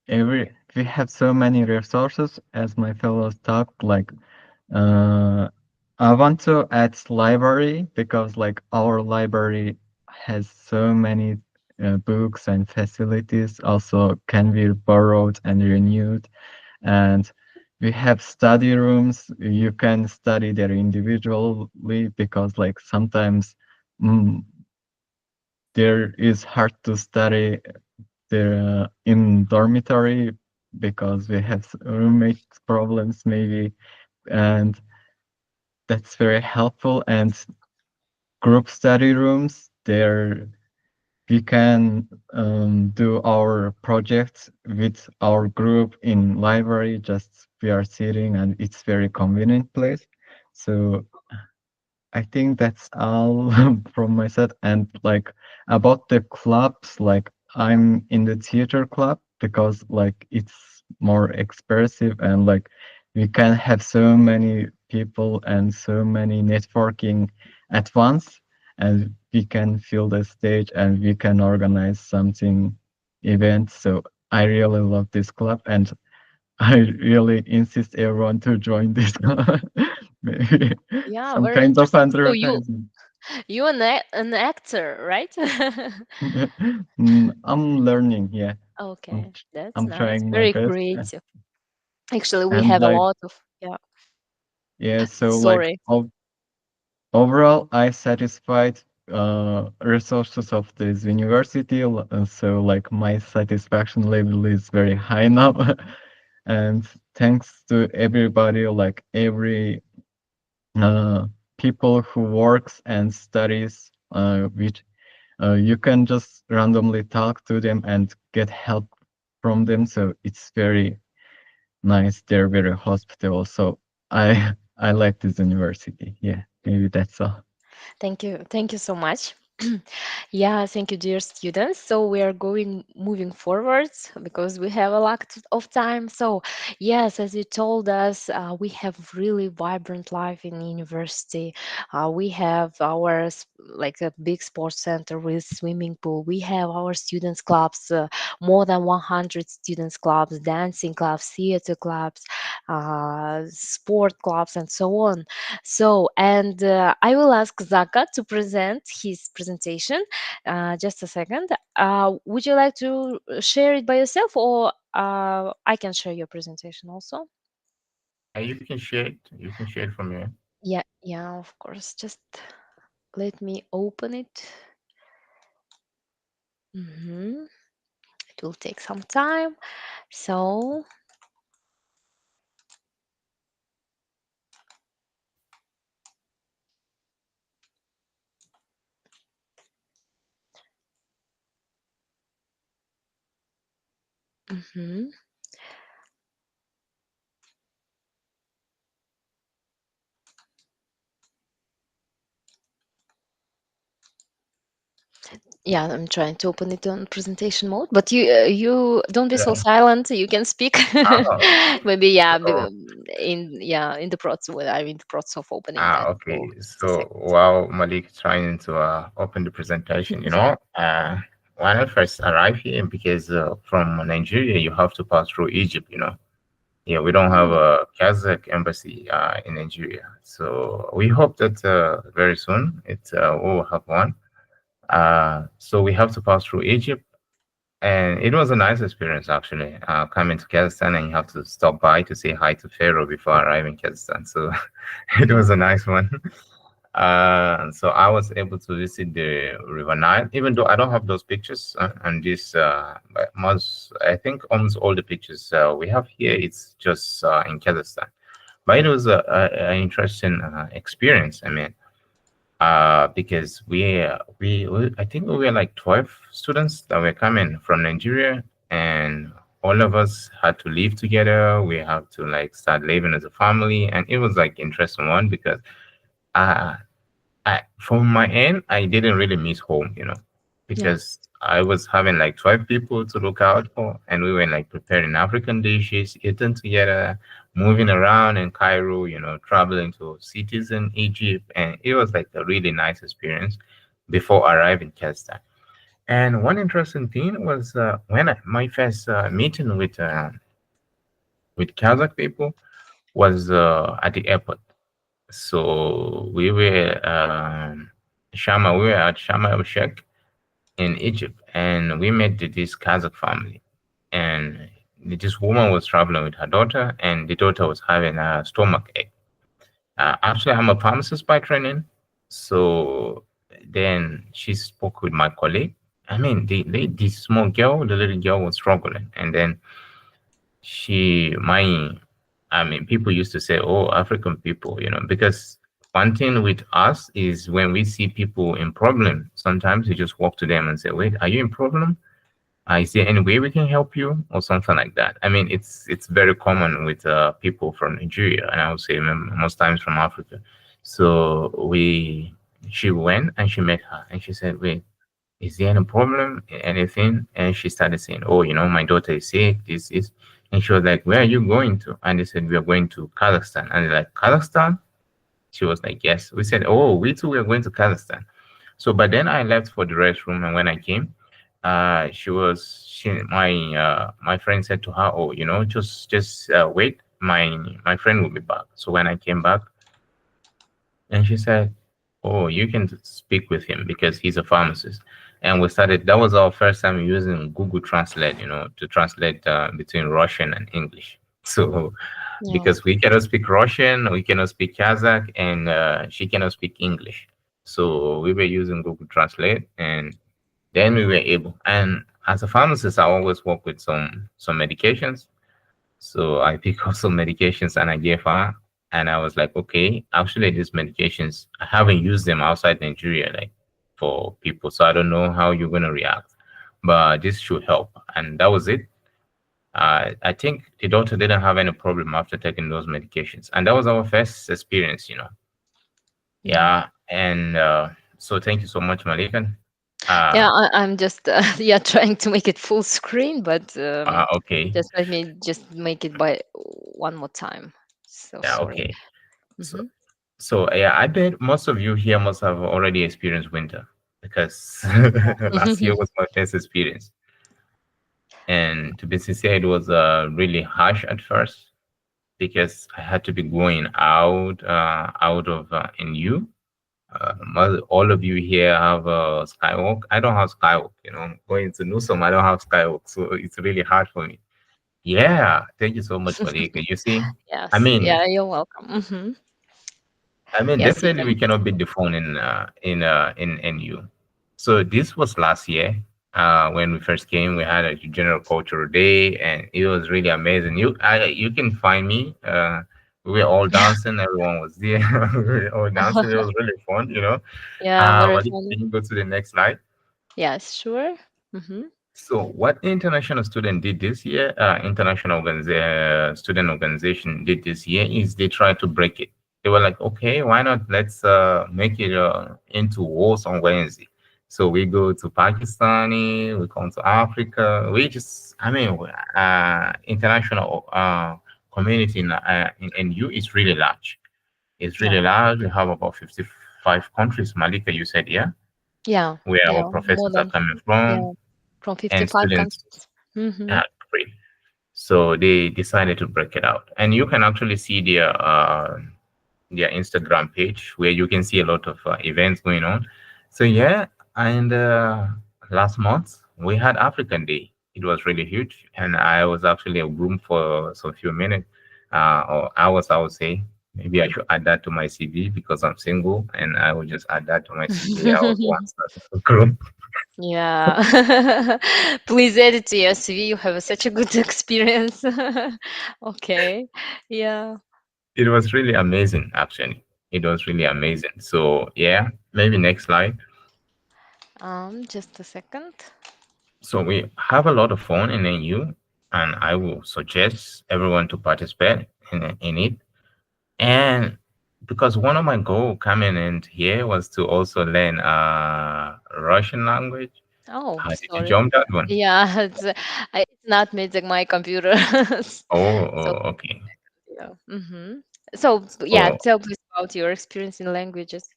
we have so many resources as my fellows talked, like uh I want to add library because like our library has so many books and facilities also can be borrowed and renewed, and we have study rooms. You can study there individually because like sometimes mm, there is hard to study there in dormitory because we have roommate problems maybe, and that's very helpful. And group study rooms there, we can do our projects with our group in library, just we are sitting and it's very convenient place. So I think that's all from my side. And like about the clubs, like I'm in the theater club because like it's more expressive and like we can have so many people and so many networking at once, and we can fill the stage and we can organize something event. So I really love this club, and I really insist everyone to join this. Maybe Yeah, some very kind of interesting. So you advertising. you an actor, right? I'm learning. Yeah, I'm Okay, tr- that's I'm nice. trying my Very best. creative. Actually, we And have a like lot of, yeah. yeah, so like Sorry. overall, I satisfied resources of this university. So like my satisfaction level is very high now, and thanks to everybody, like every uh, people who works and studies, which you can just randomly talk to them and get help from them. So it's very nice. They're very hospitable. So I like this university. Yeah, maybe that's all. Thank you. Thank you so much. Yeah, thank you, dear students. So we are going moving forwards because we have a lot of time. So yes, as you told us, we have really vibrant life in university. We have our like a big sports center with swimming pool. We have our students clubs, more than 100 students clubs, dancing clubs, theater clubs, sport clubs, and so on. So, and I will ask Zaka to present his presentation. Just a second. Would you like to share it by yourself, or I can share your presentation also? You can share it. You can share it from here. Yeah, yeah, of course. Just let me open it. hmm It will take some time. So, mhm. Yeah, I'm trying to open it on presentation mode, but you don't be so Yeah. silent. You can speak. Oh, Maybe yeah, so in the process. Well, I'm in the process of opening that. So okay. just a So while Malik trying to open the presentation, when I first arrived here, because from Nigeria you have to pass through Egypt. Yeah, we don't have second. a Kazakh embassy in Nigeria, so we hope that very soon we will have one. So we have to pass through Egypt, and it was a nice experience actually. Coming to Kazakhstan, and you have to stop by to say hi to Pharaoh before arriving Kazakhstan. So it was a nice one. So I was able to visit the River Nile, even though I don't have those pictures. And this, but I think almost all the pictures we have here, it's just in Kazakhstan. But it was an interesting experience. I mean, because I think we were like 12 students that were coming from Nigeria, and all of us had to live together. We have to like start living as a family, and it was like interesting one because uh, from my end, I didn't really miss home. Yeah. because I was having like 12 people to look out for, and we were like preparing African dishes, eating together, moving around in Cairo, traveling to cities in Egypt, and it was like a really nice experience before arriving Kesta. And one interesting thing was when my first meeting with Kazakh people was at the airport. So we were at Shama El Sheikh in Egypt, and we met this Kazakh family. And this woman was traveling with her daughter, and the daughter was having a stomach ache. Actually, I'm a pharmacist by training, so then she spoke with my colleague. I mean, the small girl, the little girl was struggling, and then she, my, I mean, people used to say, "Oh, African people," because one thing with us is when we see people in problem, sometimes we just walk to them and say, "Wait, are you in problem? Is there any way we can help you?" or something like that. I mean, it's very common with people from Nigeria, and I would say most times from Africa. So she went and she met her, and she said, "Wait, is there any problem, anything?" And she started saying, "Oh, my daughter is sick, this is," and she was like, "Where are you going to?" And they said, "We are going to Kazakhstan." And they're like, "Kazakhstan?" She was like, "Yes." We said, "Oh, we too, we are going to Kazakhstan." So, but then I left for the restroom, and when I came, my friend said to her, "Oh, just wait, my friend will be back." So when I came back, and she said, "Oh, you can speak with him because he's a pharmacist." And we started. That was our first time using Google Translate, to translate between Russian and English. So Yeah. because we cannot speak Russian, we cannot speak Kazakh, and she cannot speak English. So we were using Google Translate, and then we were able. And as a pharmacist, I always work with some medications. So I pick up some medications and I gave her. And I was like, okay, actually these medications, I haven't used them outside Nigeria, like for people. So I don't know how you're gonna react. But this should help. And that was it. I think the doctor didn't have any problem after taking those medications. And that was our first experience. Yeah. Yeah. And so thank you so much, Malikan. Yeah, Uh, I'm just yeah, trying to make it full screen, but okay. just let me just make it by one more time. So Yeah, sorry. okay. So, Hmm. so yeah, I bet most of you here must have already experienced winter because last year was my first experience. And to be sincere, it was really harsh at first because I had to be going out of NU. All of you here have Skywalk. I don't have Skywalk. Going to Newsom, I don't have Skywalk, so it's really hard for me. Yeah, thank you so much, Malika. You see, I Yes. mean, Yeah, you're welcome. Hmm. Yes, Definitely even. we cannot beat the phone in NU. So this was last year. When we first came, we had a general cultural day, and it was really amazing. You can find me. We were all dancing. Everyone was there. We were all dancing. It was really fun. Yeah, very Malik, funny. can you go to the next slide? Yes, sure. Hmm. So, what international student did this year, student organization did this year is they tried to break it. They were like, okay, why not? Let's make it into wars on Wednesday. So we go to Pakistani, we come to Africa. I mean, international community in U is really large. It's Yeah. really large. We have about 55 countries. Malika, you said, yeah, Yeah. where our Yeah. More professors are than, coming yeah, from from and 55 students. countries. Hmm. Great. So they decided to break it out, and you can actually see their Instagram page where you can see a lot of events going on. So yeah, and last month we had African Day. It was really huge, and I was actually a groom for some few minutes or hours, I would say. Maybe I should add that to my CV because I'm single, and I will just add that to my CV. I was once a groom. Yeah. Please edit to your CV. You have such a good experience. Okay. Yeah. It was really amazing, actually. It was really amazing. So yeah, maybe next slide. Just a second. So we have a lot of fun in NU, and I will suggest everyone to participate in it. And because one of my goal coming in here was to also learn Russian language. Oh, Did you sorry. jump that one? Yeah, it's not meeting my computer. Oh, So oh, okay. yeah. So yeah, So tell please about your experience in languages.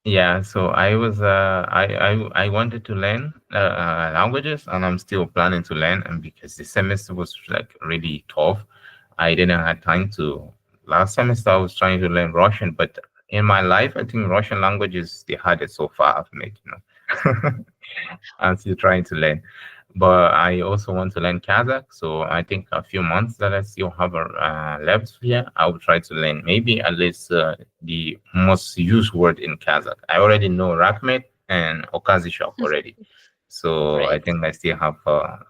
yeah, so I wanted to learn languages, and I'm still planning to learn. And because the semester was like really tough, I didn't have time to. Last semester, I was trying to learn Russian, but in my life, I think Russian language is the hardest so far I've made. I'm still trying to learn. But I also want to learn Kazakh. So I think a few months that I still have left here, I will try to learn maybe at least the most used word in Kazakh. I already know Rakhmet and Okazishok already. So I Great. think I still have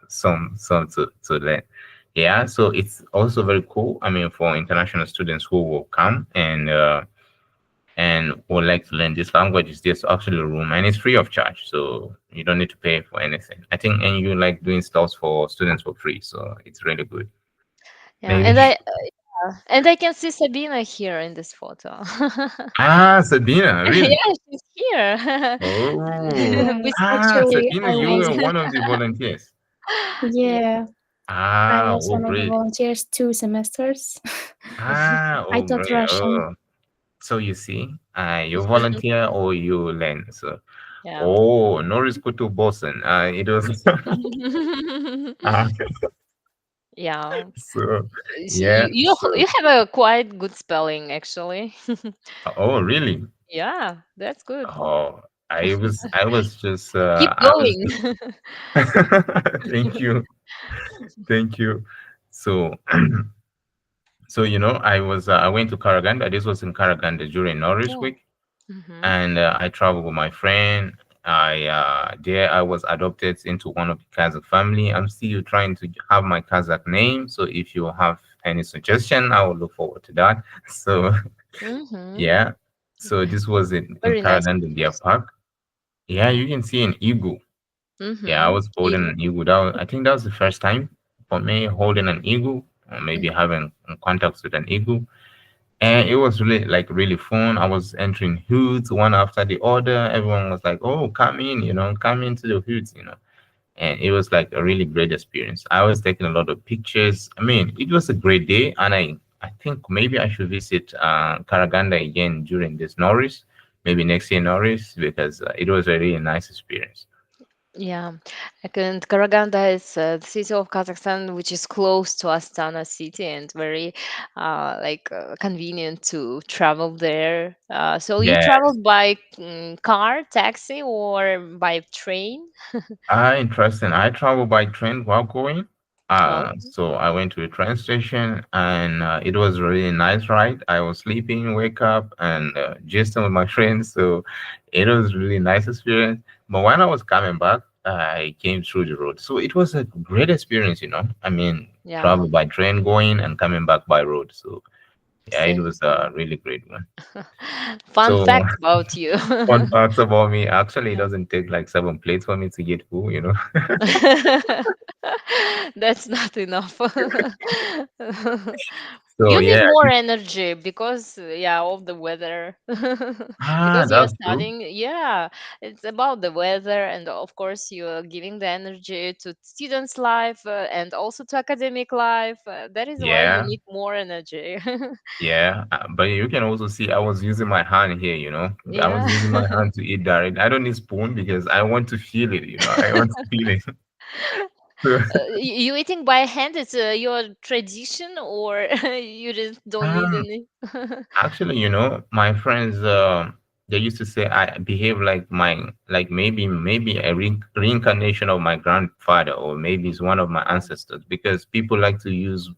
some to learn. Yeah, so it's also very cool. I mean, for international students who will come and would like to learn this language, there's actually room and it's free of charge. So you don't need to pay for anything. I think and you like doing stuff for students for free. So it's really good. Yeah, Maybe and I can see Sabina here in this photo. Sabina, really? Yeah, she's here. Oh Yeah, We actually, Sabina, I you was, were one of the volunteers. yeah. yeah, I Ah, was oh one of the great. volunteers 2 semesters. I Oh taught great. Russian. Oh, so you see, you volunteer or you learn. So Yeah. oh, Norris Kutu Bosen. It was ah, Yeah. so yeah. You have a quite good spelling actually. Oh, really? Yeah, that's good. Oh, I was just Keep I was going. just thank you. Thank you. So so I went to Karaganda. This was in Karaganda during Norris Oh. week, Mm-hmm. and I traveled with my friend. I was adopted into one of the Kazakh family. I'm still trying to have my Kazakh name. So if you have any suggestion, I will look forward to that. So Mm-hmm. yeah. So this was in Very nice Karaganda Deer pictures. Park. Yeah, you can see an eagle. Yeah, I Mm-hmm. was holding Eagle. an eagle. I think that was the first time for me holding an eagle, or maybe having contacts with an eagle. And it was really like really fun. I was entering hoods one after the other. Everyone was like, "Oh, come in, come into the hoods." And it was like a really great experience. I was taking a lot of pictures. I mean, it was a great day, and I think maybe I should visit Karaganda again during this Norris, maybe next year Norris, because it was a really nice experience. Yeah, and Karaganda is the city of Kazakhstan, which is close to Astana city and very convenient to travel there. So you Yeah. traveled by car, taxi, or by train? Interesting. I travel by train while going. Oh, So I went to a train station and it was a really nice ride. I was sleeping, wake up, and just with my friends. So it was really nice experience. But when I was coming back, I came through the road. So it was a great experience. I mean, yeah, travel by train going and coming back by road. So yeah, it same was a here. really great one. Fun So fact about you. fun facts about me. Actually, it doesn't take like 7 plates for me to get full. That's not enough. So You need yeah. more energy because, yeah, of the weather. Because you're That's true. studying, yeah, it's about the weather, and of course, you're giving the energy to students' life and also to academic life. That is why you Yeah, need more energy. yeah. But you can also see I was using my hand here. I was Yeah. using my hand to eat direct. I don't need spoon because I want to feel it. I want to feel it. So, You eating by hand, it's your tradition, or you just don't need um, any? actually, my friends, they used to say I behave like maybe a reincarnation of my grandfather, or maybe it's one of my ancestors, because people like to use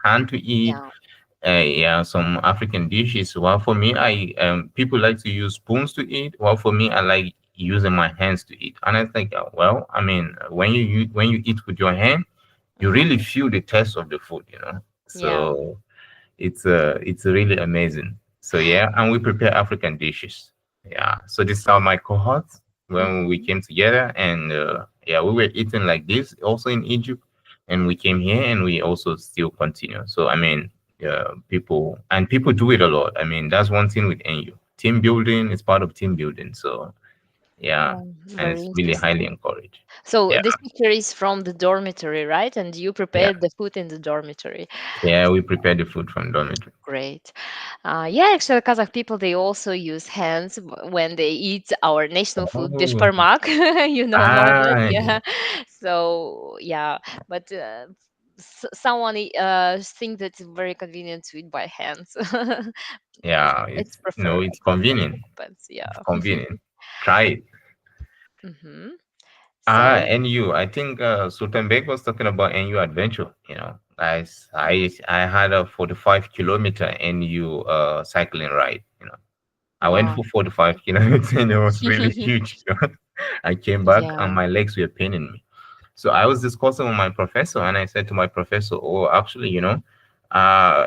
hand to eat. Yeah. Yeah, some African dishes. Well, for me, I people like to use spoons to eat. Well, for me, I like using my hands to eat. And I think, well, I mean, when you eat with your hand, you Hmm. really feel the taste of the food. Yeah. So it's really amazing. So yeah, and we prepare African dishes. Yeah. So this is how my cohorts when we Hmm. came together, and yeah, we were eating like this also in Egypt, and we came here and we also still continue. So I mean, people do it a lot. I mean, that's one thing with NU. Team building is part of team building. So Yeah, Yeah, and very it's really highly interesting. encouraged. So Yeah, this picture is from the dormitory, right? And you yeah, prepared the food in the dormitory. yeah. We prepare the food from dormitory. Great. Yeah, actually, Kazakh people they also use hands when they eat our national food, Oh, bishparmak. You know about that, yeah, yeah. So yeah, but someone think that it's very convenient to eat by hands. yeah. It's No, preferred, it's of course, convenient. depends. Yeah. It's convenient. Try it. Hmm. So NU. I think Sultan Beg was talking about NU adventure. Guys, I had a 45-kilometer NU cycling ride. I went wow. for 45 kilometers and it was really huge. I came back and Yeah. my legs were paining me. So I was discussing with my professor, and I said to my professor, "Oh, actually,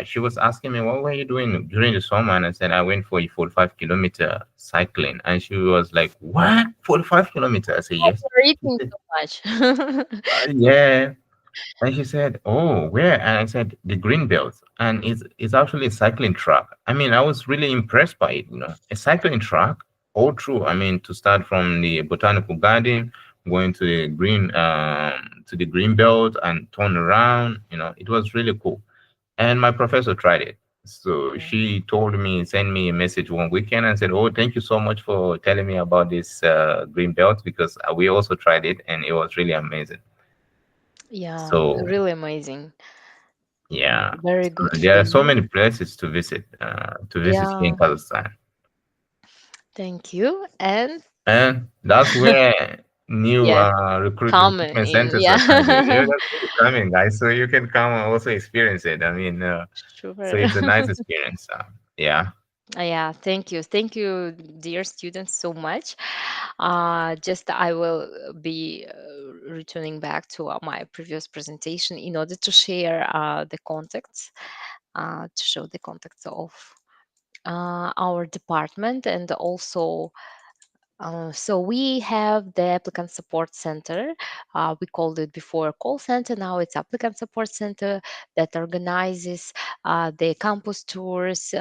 she was asking me, what were you doing during the summer?" And I said, "I went for a 45-kilometer cycling." And she was like, "What? 45 kilometers?" I said, "Yes." You're She eating said, so much. Yeah. And she said, "Oh, where?" And I said, "The green belt." And it's actually a cycling track. I mean, I was really impressed by it, A cycling track, all through. I mean, to start from the botanical garden, going to the green belt and turn around, it was really cool. And my professor tried it. So Yeah. she told me, sent me a message one weekend and said, "Oh, thank you so much for telling me about this green belt because we also tried it and it was really amazing." Yeah, So really amazing. yeah, Very so good there are so feeling. many places to visit here in Yeah, Kazakhstan, thank you. And and that's where new yes, come recruitment in. centers are coming. Yeah, Yeah, that's really coming, guys. So you can come and also experience it. I mean, so sure. it's a nice experience. Yeah. Yeah, thank you. Thank you, dear students, so much. Just I will be returning back to my previous presentation in order to share the contacts, to show the contacts of our department and also so we have the applicant support center. We called it before call center. Now it's applicant support center that organizes the campus tours,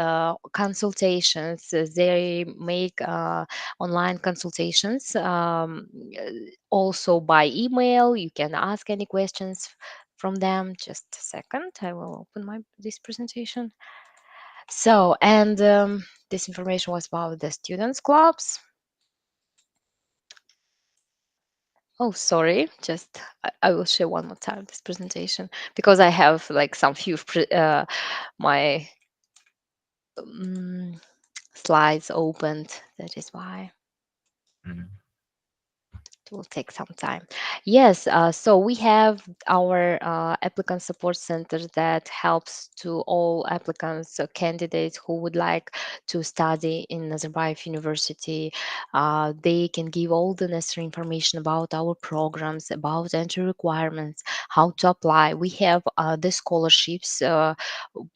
consultations. They make online consultations. Also by email, you can ask any questions from them. Just a second, I will open my this presentation. So and this information was about the students clubs. Oh, sorry. Just I will share one more time this presentation because I have like some few my um, slides opened. That is why. Mhm. It will take some time. Yes, so we have our applicant support center that helps to all applicants, candidates who would like to study in Nazarbayev University. They can give all the necessary information about our programs, about entry requirements, how to apply. We have the scholarships,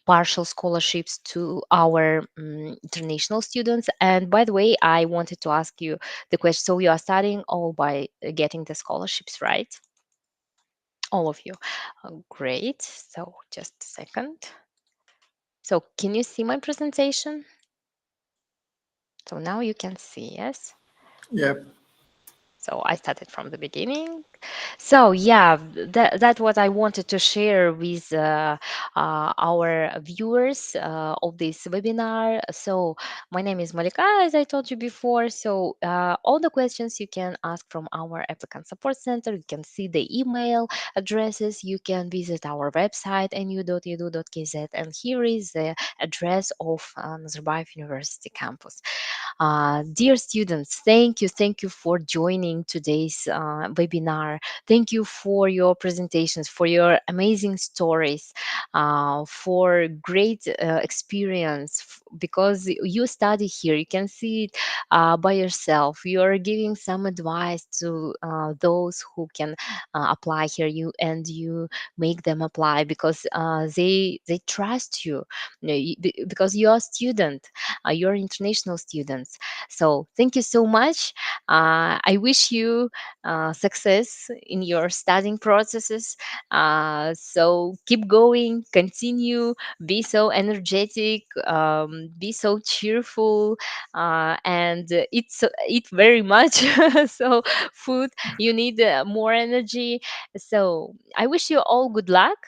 partial scholarships to our international students. And by the way, I wanted to ask you the question. So you are studying all by getting the scholarships, right? All of you. Great. So just a second. So can you see my presentation? So now you can see, yes? Yep. So I started from the beginning. So yeah, that what I wanted to share with our viewers of this webinar. So my name is Malika, as I told you before. So all the questions you can ask from our applicant support center. You can see the email addresses. You can visit our website nu.edu.kz, and here is the address of Nazarbayev University campus. Dear students, thank you for joining today's webinar. Thank you for your presentations, for your amazing stories, for great experience. Because you study here, you can see it by yourself. You are giving some advice to those who can apply here. You make them apply because they trust you. Because you're a student, you're international students. So thank you so much. I wish you success in your studying processes. So keep going, continue, be so energetic. be so cheerful, and eat very much. So food, you need more energy. So I wish you all good luck.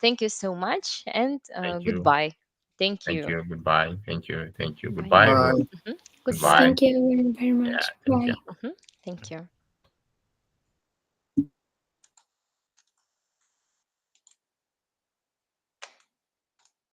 Thank you so much, and Thank you. goodbye. Thank Thank you. you. Goodbye. Thank you. Thank you. Bye. Goodbye, everyone. Bye. Mhm. Goodbye. Goodbye. Thank you very Yeah. much. Thank you. Bye. Mhm. Thank you.